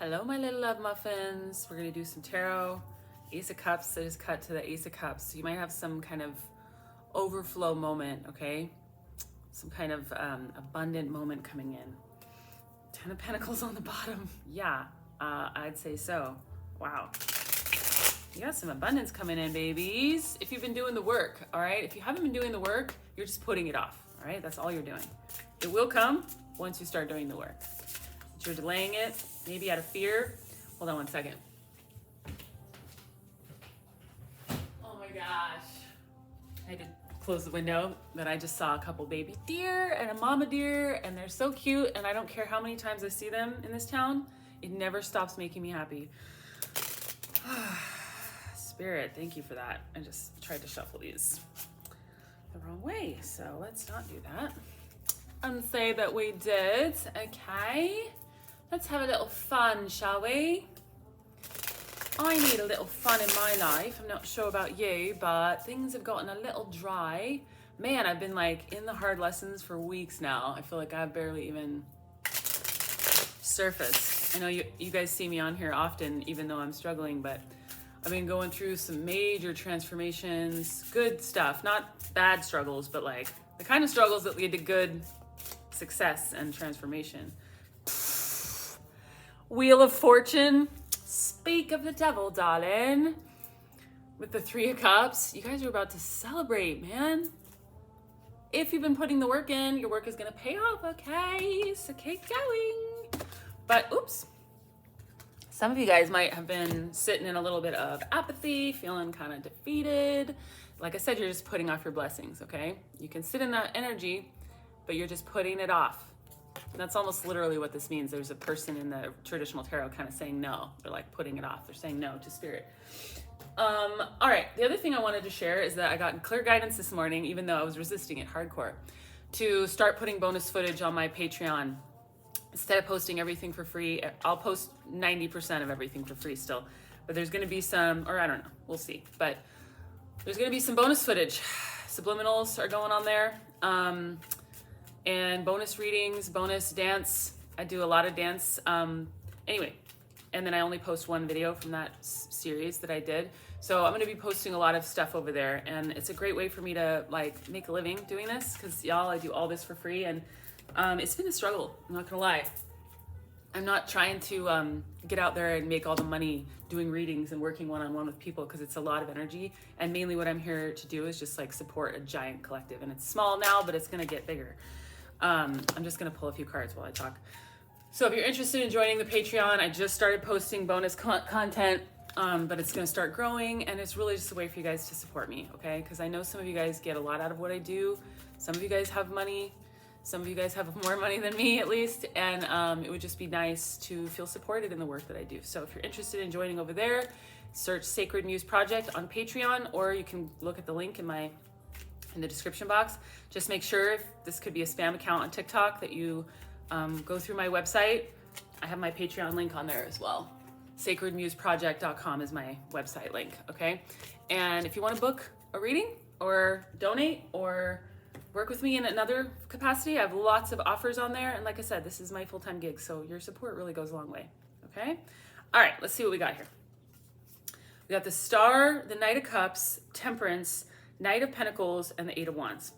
Hello, my little love muffins. We're gonna do some tarot. Ace of Cups, I just cut to the Ace of Cups. So you might have some kind of overflow moment, okay? Some kind of abundant moment coming in. 10 of Pentacles on the bottom. Yeah, I'd say so. Wow. You got some abundance coming in, babies. If you've been doing the work, all right? If you haven't been doing the work, you're just putting it off, all right? That's all you're doing. It will come once you start doing the work. But you're delaying it, maybe out of fear. Hold on one second. Oh my gosh. I had to close the window, but I just saw a couple baby deer and a mama deer, and they're so cute, and I don't care how many times I see them in this town. It never stops making me happy. Spirit, thank you for that. I just tried to shuffle these the wrong way, so let's not do that. And say that we did. Okay, let's have a little fun, shall we? I need a little fun in my life. I'm not sure about you, but things have gotten a little dry. Man, I've been like in the hard lessons for weeks now. I feel like I've barely even surfaced. I know you guys see me on here often, even though I'm struggling, but I've been going through some major transformations, good stuff, not bad struggles, but like the kind of struggles that lead to good success and transformation. Wheel of Fortune. Speak of the devil, darling. With the 3 of Cups, you guys are about to celebrate, man. If you've been putting the work in, your work is gonna pay off, okay? So keep going. But oops. Some of you guys might have been sitting in a little bit of apathy, feeling kind of defeated. Like I said, you're just putting off your blessings, okay? You can sit in that energy, but you're just putting it off. That's almost literally what this means. There's a person in the traditional tarot kind of saying no. They're like putting it off. They're saying no to spirit. All right. The other thing I wanted to share is that I got clear guidance this morning, even though I was resisting it hardcore, to start putting bonus footage on my Patreon. Instead of posting everything for free, I'll post 90% of everything for free still. But there's going to be some, or I don't know, we'll see. But there's going to be some bonus footage. Subliminals are going on there. And bonus readings, bonus dance. I do a lot of dance. Anyway, and then I only post one video from that series that I did. So I'm going to be posting a lot of stuff over there, and it's a great way for me to like make a living doing this, because y'all, I do all this for free, and it's been a struggle. I'm not gonna lie. I'm not trying to get out there and make all the money doing readings and working one-on-one with people, because it's a lot of energy, and mainly what I'm here to do is just like support a giant collective, and it's small now, but it's gonna get bigger. I'm just gonna pull a few cards while I talk. So if you're interested in joining the Patreon, I just started posting bonus content, but it's gonna start growing, and it's really just a way for you guys to support me, okay? Because I know some of you guys get a lot out of what I do. Some of you guys have money. Some of you guys have more money than me, at least, and it would just be nice to feel supported in the work that I do. So if you're interested in joining over there, search Sacred Muse Project on Patreon, or you can look at the link in the description box. Just make sure, if this could be a spam account on TikTok, that you go through my website. I have my Patreon link on there as well. sacredmuseproject.com is my website link, okay? And if you want to book a reading or donate or work with me in another capacity, I have lots of offers on there. And like I said, this is my full-time gig, so your support really goes a long way, okay? All right, let's see what we got here. We got the Star, the Knight of Cups, Temperance, Knight of Pentacles, and the 8 of Wands.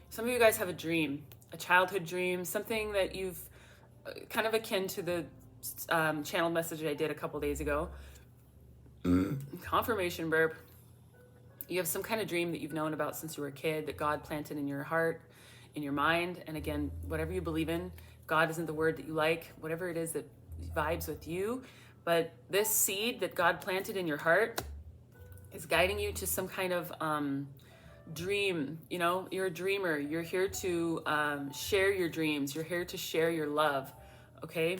Some of you guys have a dream, a childhood dream, something that you've kind of akin to the channel message I did a couple days ago. Confirmation burp. You have some kind of dream that you've known about since you were a kid, that God planted in your heart, in your mind. And again, whatever you believe in, God isn't the word that you like, whatever it is that vibes with you. But this seed that God planted in your heart is guiding you to some kind of dream. You know, you're a dreamer. You're here to share your dreams. You're here to share your love, okay?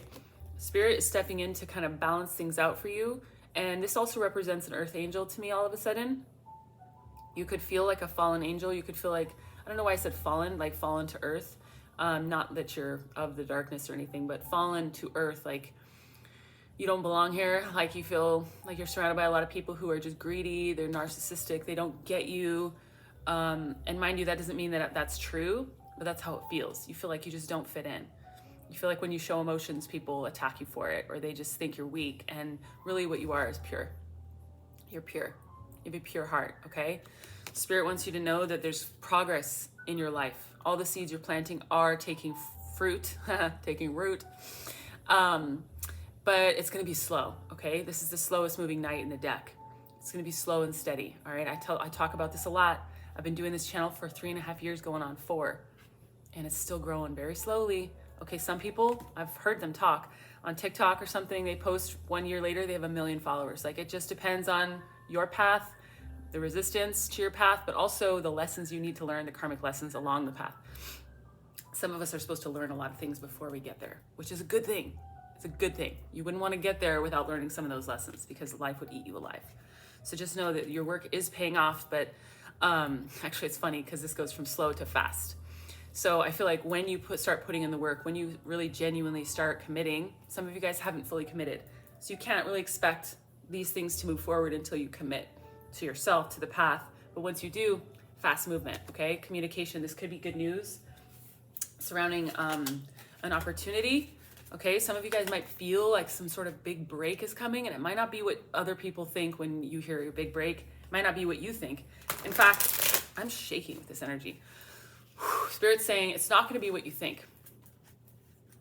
Spirit is stepping in to kind of balance things out for you. And this also represents an earth angel to me all of a sudden. You could feel like a fallen angel. You could feel like, I don't know why I said fallen, like fallen to earth. Not that you're of the darkness or anything, but fallen to earth, like you don't belong here. Like you feel like you're surrounded by a lot of people who are just greedy. They're narcissistic. They don't get you. And mind you, that doesn't mean that that's true, but that's how it feels. You feel like you just don't fit in. You feel like when you show emotions, people attack you for it, or they just think you're weak. And really what you are is pure. You're pure. You have a pure heart, okay? Spirit wants you to know that there's progress in your life. All the seeds you're planting are taking fruit, taking root. But it's going to be slow, okay? This is the slowest moving knight in the deck. It's going to be slow and steady, all right? I talk about this a lot. I've been doing this channel for 3.5 years, going on 4, and it's still growing very slowly. Okay, some people, I've heard them talk on TikTok or something, they post 1 year later, they have 1 million followers. Like, it just depends on your path, the resistance to your path, but also the lessons you need to learn, the karmic lessons along the path. Some of us are supposed to learn a lot of things before we get there, which is a good thing. It's a good thing. You wouldn't want to get there without learning some of those lessons, because life would eat you alive. So just know that your work is paying off, but actually it's funny because this goes from slow to fast. So I feel like when you start putting in the work, when you really genuinely start committing, some of you guys haven't fully committed. So you can't really expect these things to move forward until you commit to yourself, to the path. But once you do, fast movement, okay? Communication, this could be good news surrounding an opportunity. Okay, some of you guys might feel like some sort of big break is coming, and it might not be what other people think when you hear a big break. It might not be what you think. In fact, I'm shaking with this energy. Spirit's saying it's not going to be what you think.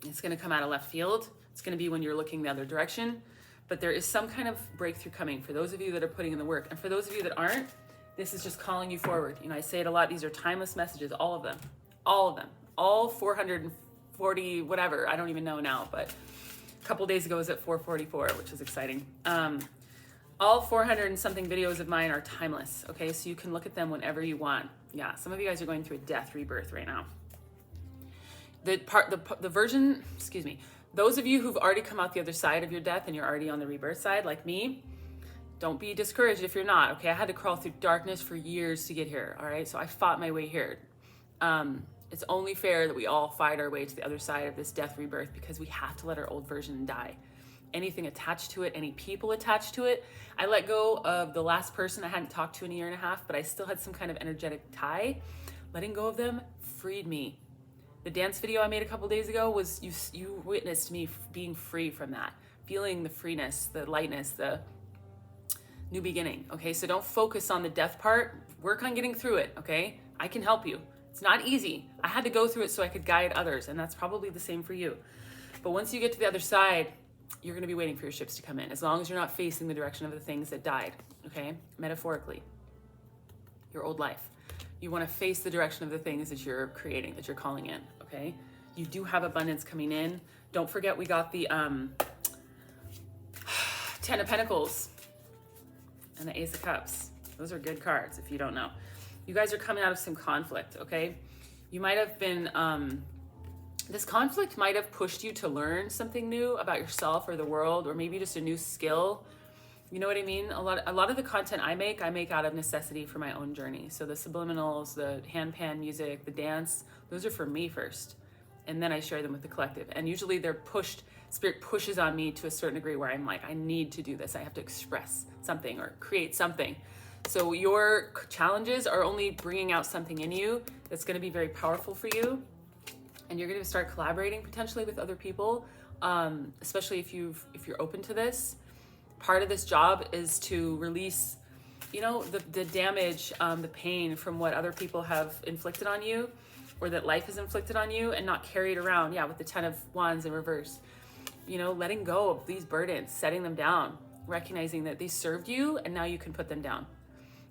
It's going to come out of left field. It's going to be when you're looking the other direction. But there is some kind of breakthrough coming for those of you that are putting in the work. And for those of you that aren't, this is just calling you forward. You know, I say it a lot. These are timeless messages, all of them. All of them. All 440, whatever. I don't even know now. But a couple days ago it was at 444, which is exciting. All 400 and something videos of mine are timeless, okay? So you can look at them whenever you want. Yeah, some of you guys are going through a death rebirth right now. The version, excuse me, those of you who've already come out the other side of your death and you're already on the rebirth side, like me, don't be discouraged if you're not, okay? I had to crawl through darkness for years to get here, all right? So I fought my way here. It's only fair that we all fight our way to the other side of this death rebirth, because we have to let our old version die. Anything attached to it, any people attached to it. I let go of the last person I hadn't talked to in 1.5 years, but I still had some kind of energetic tie. Letting go of them freed me. The dance video I made a couple days ago was, you witnessed me being free from that, feeling the freeness, the lightness, the new beginning, okay? So don't focus on the death part. Work on getting through it, okay? I can help you. It's not easy. I had to go through it so I could guide others, and that's probably the same for you. But once you get to the other side, you're going to be waiting for your ships to come in, as long as you're not facing the direction of the things that died, okay? Metaphorically, your old life. You want to face the direction of the things that you're creating, that you're calling in, okay? You do have abundance coming in. Don't forget we got the 10 of Pentacles and the Ace of Cups. Those are good cards if you don't know. You guys are coming out of some conflict, okay? You might have been... this conflict might have pushed you to learn something new about yourself or the world, or maybe just a new skill. You know what I mean? A lot of the content I make out of necessity for my own journey. So the subliminals, the handpan music, the dance, those are for me first. And then I share them with the collective. And usually they're pushed, Spirit pushes on me to a certain degree where I'm like, I need to do this. I have to express something or create something. So your challenges are only bringing out something in you that's going to be very powerful for you. And you're going to start collaborating potentially with other people, especially if you're open to this. Part of this job is to release, you know, the damage, the pain from what other people have inflicted on you, or that life has inflicted on you, and not carry it around. Yeah, with the 10 of Wands in reverse. You know, letting go of these burdens, setting them down, recognizing that they served you, and now you can put them down.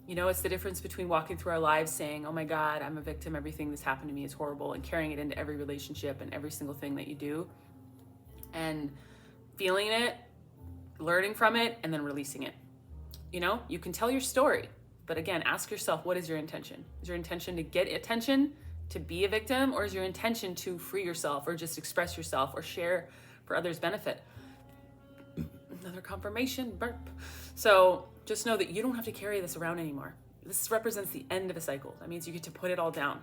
You know, it's the difference between walking through our lives saying, oh my God, I'm a victim, everything that's happened to me is horrible, and carrying it into every relationship and every single thing that you do, and feeling it, learning from it, and then releasing it. You know, you can tell your story, but again, ask yourself, what is your intention? Is your intention to get attention, to be a victim, or is your intention to free yourself, or just express yourself, or share for others' benefit? Another confirmation, burp. So just know that you don't have to carry this around anymore. This represents the end of a cycle. That means you get to put it all down.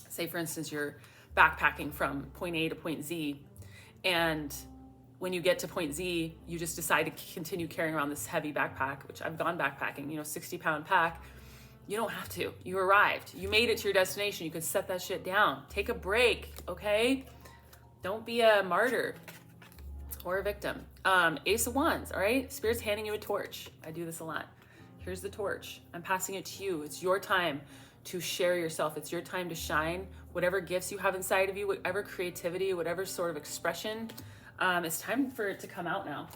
Say, for instance, you're backpacking from point A to point Z, and when you get to point Z, you just decide to continue carrying around this heavy backpack, which I've gone backpacking, you know, 60-pound pack. You don't have to. You arrived. You made it to your destination. You can set that shit down. Take a break, okay? Don't be a martyr or a victim. Ace of Wands, all right? Spirit's handing you a torch. I do this a lot. Here's the torch. I'm passing it to you. It's your time to share yourself. It's your time to shine. Whatever gifts you have inside of you, whatever creativity, whatever sort of expression, it's time for it to come out now.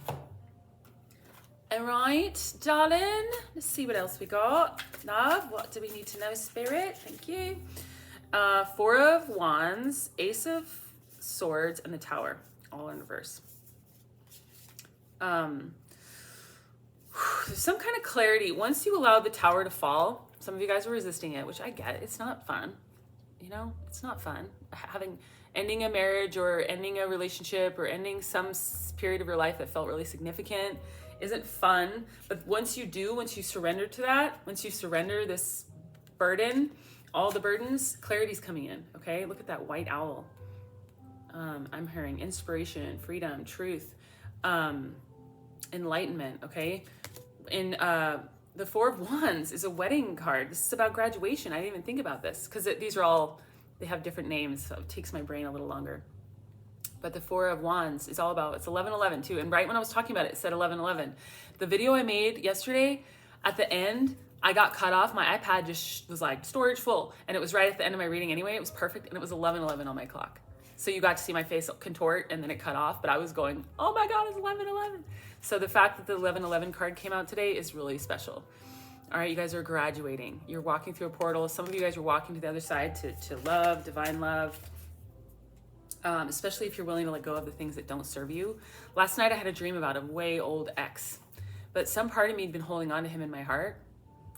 All right, darling. Let's see what else we got. Love, what do we need to know, Spirit? Thank you. Four of Wands, Ace of Swords, and the Tower, all in reverse. There's some kind of clarity. Once you allow the Tower to fall, some of you guys were resisting it, which I get. It's not fun. You know, it's not fun. Ending a marriage or ending a relationship or ending some period of your life that felt really significant isn't fun. But once you surrender to that, once you surrender this burden, all the burdens, clarity's coming in, okay? Look at that white owl. I'm hearing inspiration, freedom, truth, enlightenment, okay? And the Four of Wands is a wedding card. This is about graduation. I didn't even think about this because these are all, they have different names, so it takes my brain a little longer. But the Four of Wands is all about, it's 11:11 too. And right when I was talking about it, it said 11:11. The video I made yesterday, at the end, I got cut off. My iPad just was like, storage full. And it was right at the end of my reading anyway. It was perfect. And it was 11:11 on my clock. So you got to see my face contort and then it cut off. But I was going, oh my God, it's 11:11. So the fact that the 11:11 card came out today is really special. All right, you guys are graduating. You're walking through a portal. Some of you guys are walking to the other side to love, divine love. Especially if you're willing to let go of the things that don't serve you. Last night I had a dream about a way old ex, but some part of me had been holding on to him in my heart,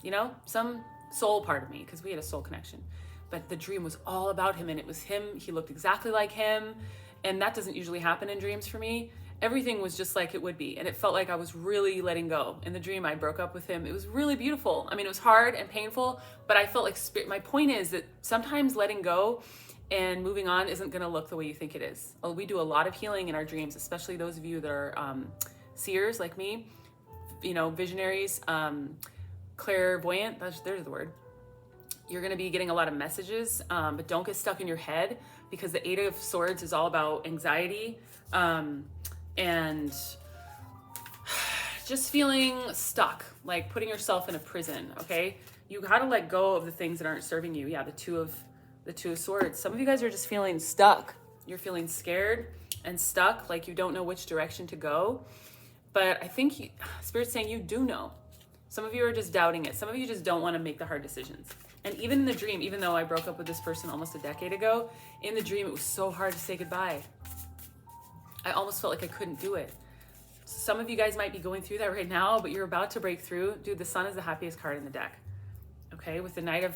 you know, some soul part of me, because we had a soul connection. But the dream was all about him, and it was him. He looked exactly like him, and that doesn't usually happen in dreams for me. Everything was just like it would be, and it felt like I was really letting go. In the dream, I broke up with him. It was really beautiful. I mean, it was hard and painful, but I felt like my point is that sometimes letting go and moving on isn't going to look the way you think it is. We do a lot of healing in our dreams, especially those of you that are seers like me, you know, visionaries, clairvoyant, there's the word. You're going to be getting a lot of messages, but don't get stuck in your head, because the Eight of Swords is all about anxiety and just feeling stuck, like putting yourself in a prison, okay? You got to let go of the things that aren't serving you. Yeah, the Two of Swords. Some of you guys are just feeling stuck. You're feeling scared and stuck, like you don't know which direction to go. But I think Spirit's saying you do know. Some of you are just doubting it. Some of you just don't want to make the hard decisions. And even in the dream, even though I broke up with this person almost a decade ago, in the dream it was so hard to say goodbye. I almost felt like I couldn't do it. Some of you guys might be going through that right now, but you're about to break through. Dude, the Sun is the happiest card in the deck. Okay, with the Knight of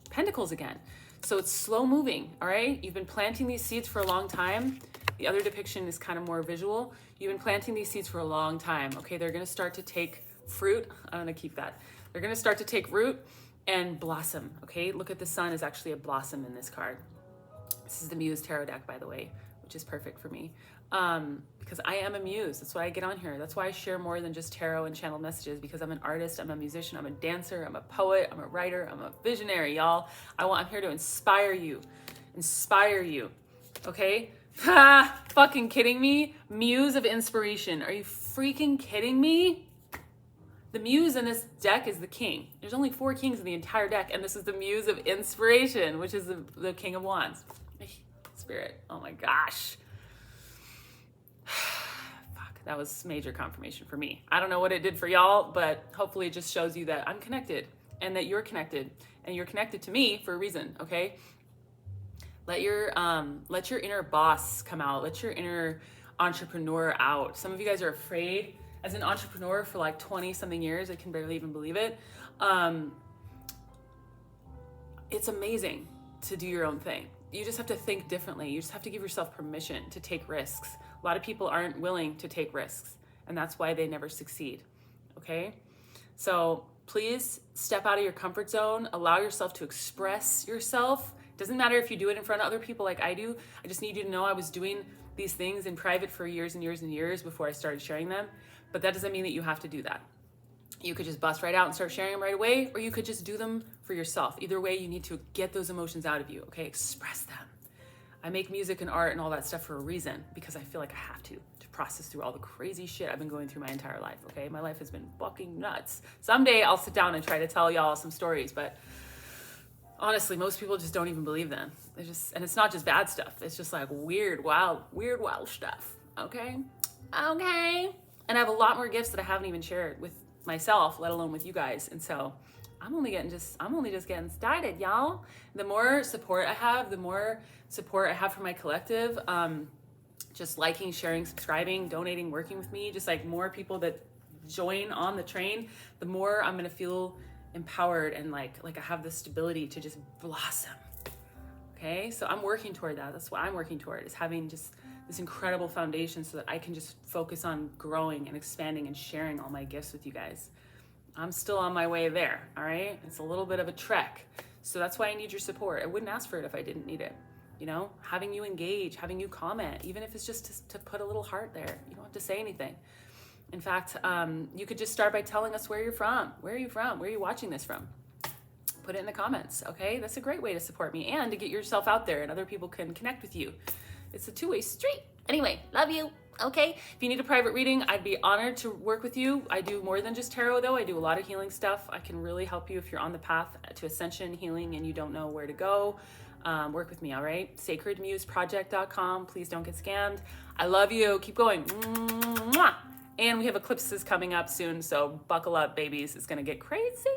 Pentacles again. So it's slow moving, all right? You've been planting these seeds for a long time. The other depiction is kind of more visual. You've been planting these seeds for a long time, okay? They're gonna start to take fruit. I'm gonna keep that. They're gonna start to take root and blossom, okay? Look at the Sun is actually a blossom in this card. This is the Muse Tarot deck, by the way, which is perfect for me. Because I am a muse. That's why I get on here. That's why I share more than just tarot and channeled messages, because I'm an artist, I'm a musician, I'm a dancer, I'm a poet, I'm a writer, I'm a visionary, y'all. I'm here to inspire you, okay? Ha, fucking kidding me? Muse of inspiration. Are you freaking kidding me? The muse in this deck is the king. There's only 4 kings in the entire deck, and this is the Muse of inspiration, which is the King of Wands. Spirit, oh my gosh. Fuck, that was major confirmation for me. I don't know what it did for y'all, but hopefully it just shows you that I'm connected and that you're connected, and you're connected to me for a reason, okay? Let your inner boss come out. Let your inner entrepreneur out. Some of you guys are afraid. As an entrepreneur for like 20 something years, I can barely even believe it. It's amazing to do your own thing. You just have to think differently. You just have to give yourself permission to take risks. A lot of people aren't willing to take risks, and that's why they never succeed, okay? So please step out of your comfort zone. Allow yourself to express yourself. Doesn't matter if you do it in front of other people like I do. I just need you to know I was doing these things in private for years and years and years before I started sharing them. But that doesn't mean that you have to do that. You could just bust right out and start sharing them right away, or you could just do them for yourself. Either way, you need to get those emotions out of you, okay? Express them. I make music and art and all that stuff for a reason, because I feel like I have to process through all the crazy shit I've been going through my entire life, okay? My life has been fucking nuts. Someday I'll sit down and try to tell y'all some stories, but honestly, most people just don't even believe them. And it's not just bad stuff. It's just like weird, wild stuff, okay? Okay. And I have a lot more gifts that I haven't even shared with myself, let alone with you guys. And so I'm only just getting started, y'all. The more support I have, for my collective, just liking, sharing, subscribing, donating, working with me, just like more people that join on the train, the more I'm gonna feel empowered and like I have the stability to just blossom. Okay, so I'm working toward that. That's what I'm working toward, is having just this incredible foundation so that I can just focus on growing and expanding and sharing all my gifts with you guys. I'm still on my way there, all right? It's a little bit of a trek. So that's why I need your support. I wouldn't ask for it if I didn't need it. You know, having you engage, having you comment, even if it's just to put a little heart there. You don't have to say anything. In fact, you could just start by telling us where you're from. Where are you from? Where are you watching this from? Put it in the comments, okay? That's a great way to support me and to get yourself out there and other people can connect with you. It's a two-way street. Anyway, love you. Okay, if you need a private reading, I'd be honored to work with you. I do more than just tarot though. I do a lot of healing stuff. I can really help you if you're on the path to ascension, healing, and you don't know where to go. Work with me, all right? sacredmuseproject.com. Please don't get scammed. I love you. Keep going. Mwah! And we have eclipses coming up soon, so buckle up, babies. It's gonna get crazy.